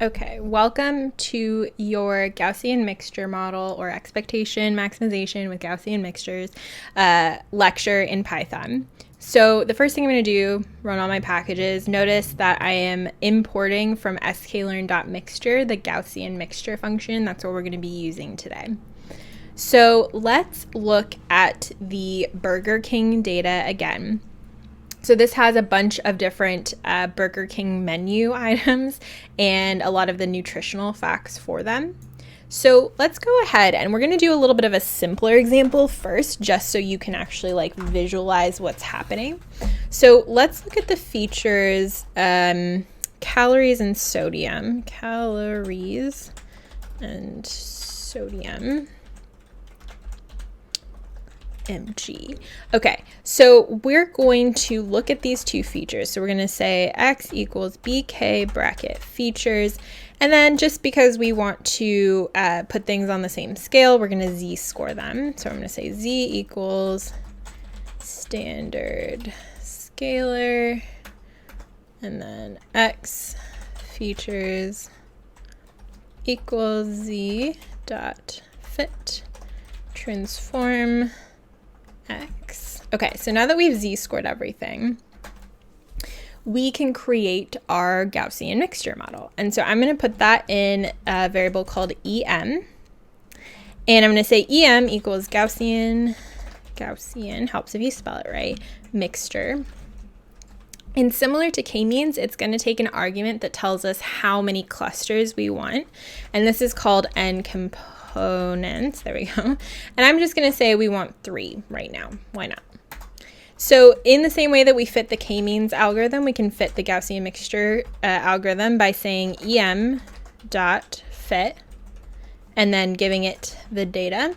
Okay, welcome to your Gaussian mixture model or expectation maximization with Gaussian mixtures lecture in Python. So the first thing I'm going to do, run all my packages. Notice that I am importing from sklearn.mixture the Gaussian mixture function. That's what we're going to be using today. So let's look at the Burger King data again. So this has a bunch of different Burger King menu items and a lot of the nutritional facts for them. So let's go ahead and we're going to do a little bit of a simpler example first, just so you can actually visualize what's happening. So let's look at the features, calories and sodium. Calories and sodium. MG. Okay, so we're going to look at these two features. So we're going to say x equals bk bracket features, and then just because we want to put things on the same scale, we're going to z-score them. So I'm going to say z equals standard scalar, and then x features equals z dot fit transform x. Okay, so now that we've z-scored everything, we can create our Gaussian mixture model. And so I'm going to put that in a variable called em. And I'm going to say em equals Gaussian helps if you spell it right, mixture. And similar to k-means, it's going to take an argument that tells us how many clusters we want. And this is called n components. There we go. And I'm just going to say we want 3 right now. Why not? So in the same way that we fit the k-means algorithm, we can fit the Gaussian mixture algorithm by saying em dot fit and then giving it the data.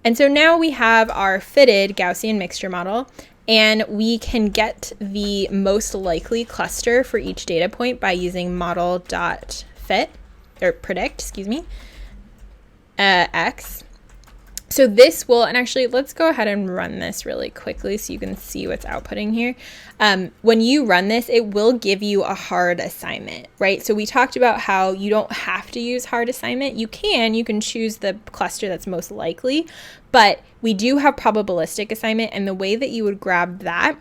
And so now we have our fitted Gaussian mixture model, and we can get the most likely cluster for each data point by using model.fit or predict, x. So this will, and actually let's go ahead and run this really quickly so you can see what's outputting here. When you run this, it will give you a hard assignment, right? So we talked about how you don't have to use hard assignment. You can choose the cluster that's most likely, but we do have probabilistic assignment, and the way that you would grab that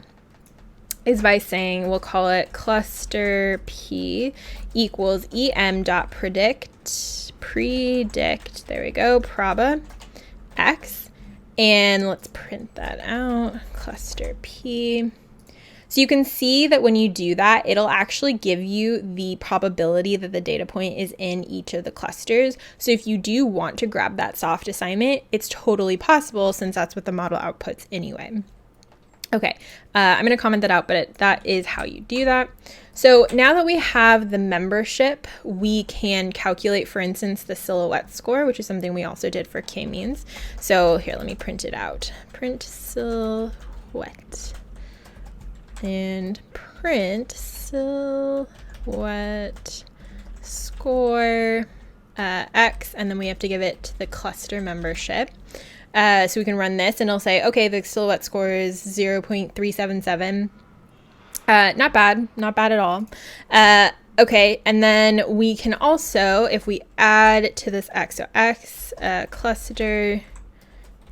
is by saying, we'll call it cluster P equals em.predict, there we go, proba x, and let's print that out, cluster P. So you can see that when you do that, it'll actually give you the probability that the data point is in each of the clusters. So if you do want to grab that soft assignment, it's totally possible since that's what the model outputs anyway. Okay, I'm going to comment that out, but that is how you do that. So now that we have the membership, we can calculate, for instance, the silhouette score, which is something we also did for k-means. So here, let me print it out. Print silhouette. And print silhouette score x, and then we have to give it the cluster membership. So we can run this and it'll say, okay, the silhouette score is 0.377. Not bad at all. Okay, and then we can also, if we add to this x, so x cluster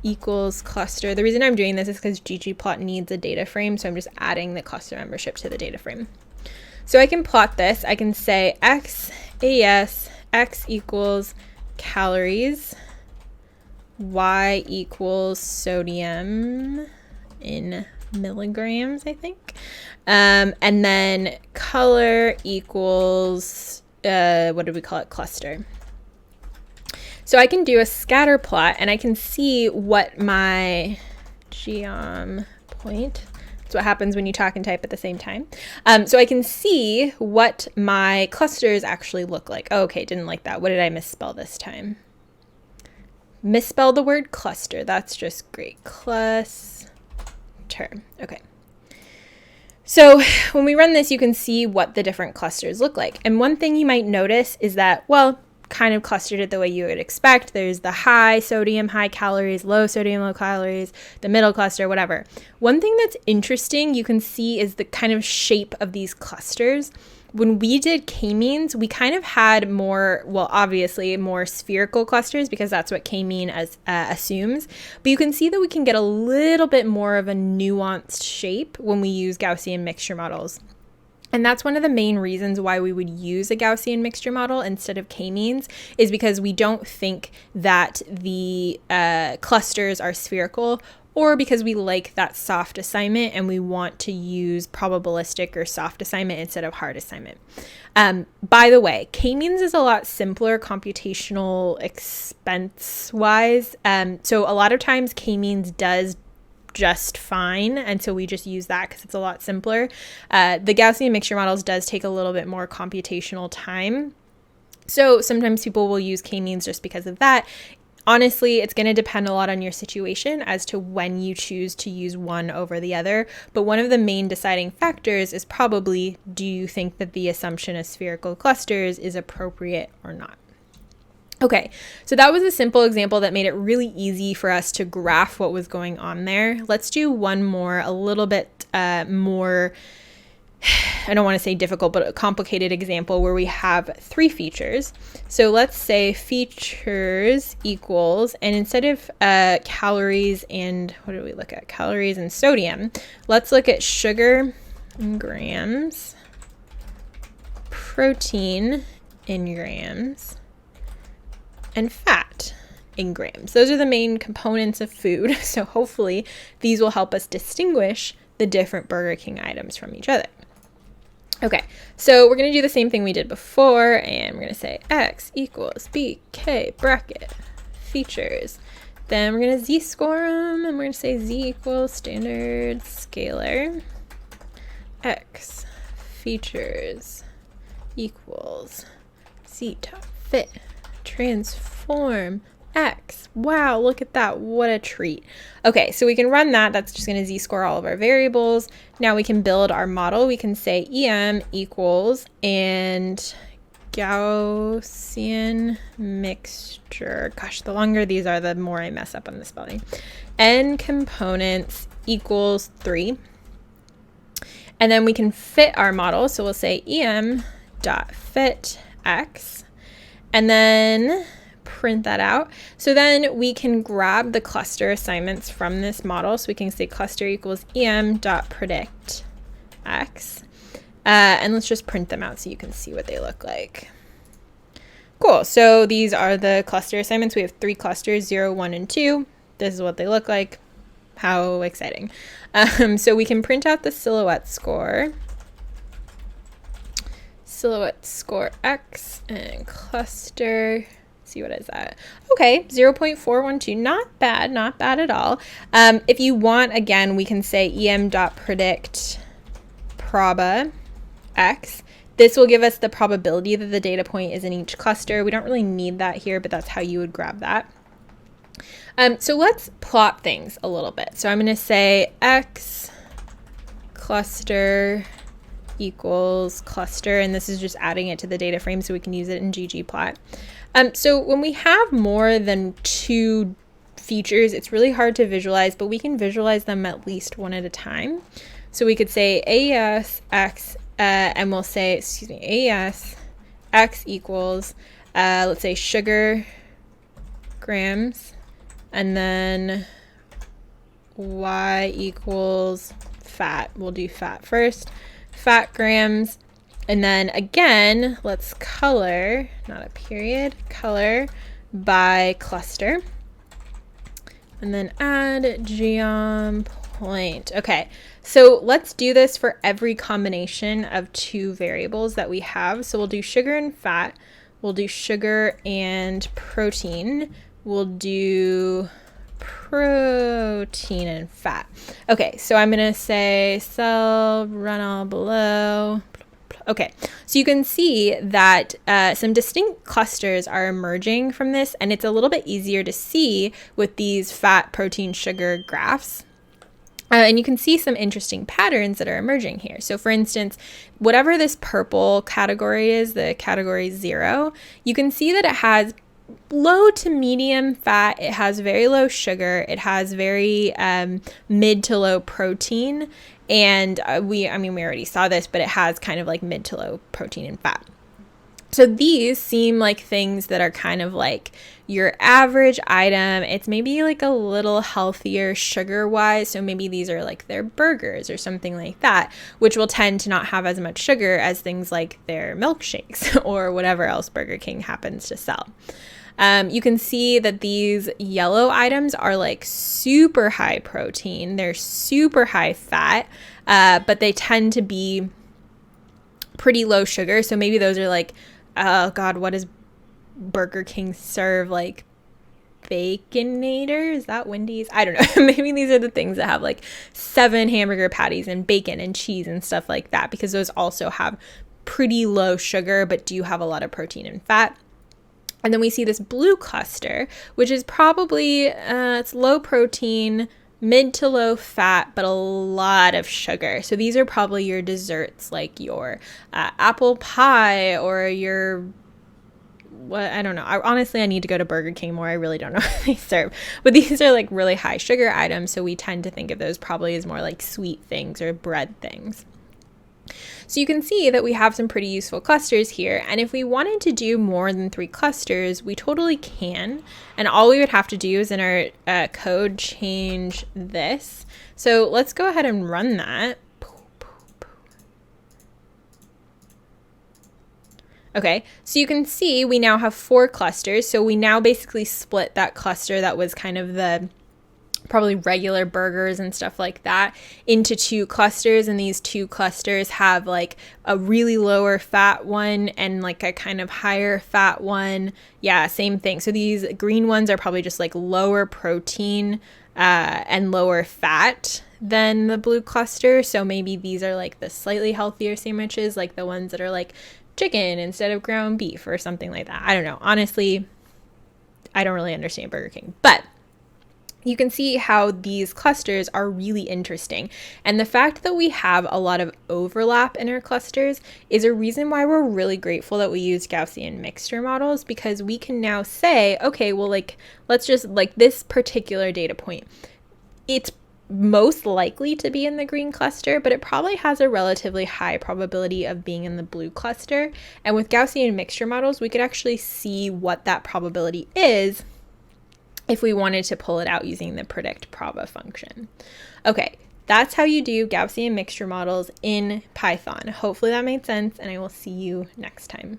equals cluster. The reason I'm doing this is because ggplot needs a data frame, so I'm just adding the cluster membership to the data frame. So I can plot this. I can say x equals calories, y equals sodium in milligrams, I think. And then color equals, what did we call it? Cluster. So I can do a scatter plot and I can see what my geom point, that's what happens when you talk and type at the same time. So I can see what my clusters actually look like. Oh, okay, didn't like that. What did I misspell this time? Misspell the word cluster. That's just great. Cluster. Okay. So when we run this, you can see what the different clusters look like. And one thing you might notice is that, well, kind of clustered it the way you would expect. There's the high sodium, high calories, low sodium, low calories, the middle cluster, whatever. One thing that's interesting you can see is the kind of shape of these clusters. when we did k-means, we kind of had more, well, obviously more spherical clusters because that's what k-mean assumes. But you can see that we can get a little bit more of a nuanced shape when we use Gaussian mixture models. And that's one of the main reasons why we would use a Gaussian mixture model instead of k-means, is because we don't think that the clusters are spherical, or because we like that soft assignment and we want to use probabilistic or soft assignment instead of hard assignment. By the way, k-means is a lot simpler computational expense-wise. So a lot of times k-means does just fine, and so we just use that because it's a lot simpler. The Gaussian mixture models does take a little bit more computational time. So sometimes people will use k-means just because of that. Honestly, it's going to depend a lot on your situation as to when you choose to use one over the other. But one of the main deciding factors is probably, do you think that the assumption of spherical clusters is appropriate or not? Okay, so that was a simple example that made it really easy for us to graph what was going on there. Let's do one more, a little bit more, I don't want to say difficult, but a complicated example where we have 3 features. So let's say features equals, and instead of calories and, what do we look at? Calories and sodium. Let's look at sugar in grams, protein in grams, and fat in grams. Those are the main components of food. So hopefully these will help us distinguish the different Burger King items from each other. Okay, so we're going to do the same thing we did before, and we're going to say x equals bk bracket features. Then we're going to z-score them, and we're going to say z equals standard scalar x features equals z dot fit transform x. Wow, look at that. What a treat. Okay, so we can run that. That's just going to z-score all of our variables. Now we can build our model. We can say EM equals and Gaussian mixture. Gosh, the longer these are, the more I mess up on the spelling. N components equals 3. And then we can fit our model. So we'll say EM dot fit x. And then print that out. So then we can grab the cluster assignments from this model. So we can say cluster equals em dot predict x. And let's just print them out so you can see what they look like. Cool. So these are the cluster assignments. We have 3 clusters, 0, 1, and 2. This is what they look like. How exciting. So we can print out the silhouette score. Silhouette score x and cluster. See, what is that? Okay, 0.412. Not bad at all. If you want, again, we can say em.predict proba x. This will give us the probability that the data point is in each cluster. We don't really need that here, but that's how you would grab that. So let's plot things a little bit. So I'm going to say x cluster equals cluster, and this is just adding it to the data frame so we can use it in ggplot. So when we have more than 2 features, it's really hard to visualize, but we can visualize them at least one at a time. So we could say AES x, and we'll say, AES x equals, let's say sugar grams, and then y equals fat. We'll do fat first. Fat grams, and then again, let's color, not a period, color by cluster, and then add geom point. Okay, so let's do this for every combination of 2 variables that we have. So we'll do sugar and fat, we'll do sugar and protein, we'll do protein and fat. Okay, so I'm going to say cell run all below. Okay, so you can see that some distinct clusters are emerging from this, and it's a little bit easier to see with these fat, protein, sugar graphs. And you can see some interesting patterns that are emerging here. So for instance, whatever this purple category is, the category 0, you can see that it has low to medium fat, it has very low sugar, it has very mid to low protein, And we already saw this, but it has kind of like mid to low protein and fat. So these seem like things that are kind of like your average item. It's maybe like a little healthier sugar-wise. So maybe these are like their burgers or something like that, which will tend to not have as much sugar as things like their milkshakes or whatever else Burger King happens to sell. You can see that these yellow items are like super high protein. They're super high fat, but they tend to be pretty low sugar. So maybe those are like, oh God, what does Burger King serve? Like Baconator? Is that Wendy's? I don't know. Maybe these are the things that have like 7 hamburger patties and bacon and cheese and stuff like that, because those also have pretty low sugar, but do have a lot of protein and fat. And then we see this blue cluster, which is probably, it's low protein, mid to low fat, but a lot of sugar. So these are probably your desserts, like your apple pie or your, I don't know. Honestly, I need to go to Burger King more. I really don't know what they serve. But these are like really high sugar items. So we tend to think of those probably as more like sweet things or bread things. So you can see that we have some pretty useful clusters here. And if we wanted to do more than 3 clusters, we totally can. And all we would have to do is in our code change this. So let's go ahead and run that. Okay, so you can see we now have 4 clusters. So we now basically split that cluster that was kind of the probably regular burgers and stuff like that into 2 clusters, and these 2 clusters have like a really lower fat one and like a kind of higher fat one. Yeah, same thing. So these green ones are probably just like lower protein and lower fat than the blue cluster. So maybe these are like the slightly healthier sandwiches, like the ones that are like chicken instead of ground beef or something like that. I don't know. Honestly, I don't really understand Burger King, but you can see how these clusters are really interesting. And the fact that we have a lot of overlap in our clusters is a reason why we're really grateful that we use Gaussian mixture models, because we can now say, okay, well, like, let's just like this particular data point, it's most likely to be in the green cluster, but it probably has a relatively high probability of being in the blue cluster. And with Gaussian mixture models, we could actually see what that probability is if we wanted to pull it out using the predict proba function. Okay, that's how you do Gaussian mixture models in Python. Hopefully that made sense, and I will see you next time.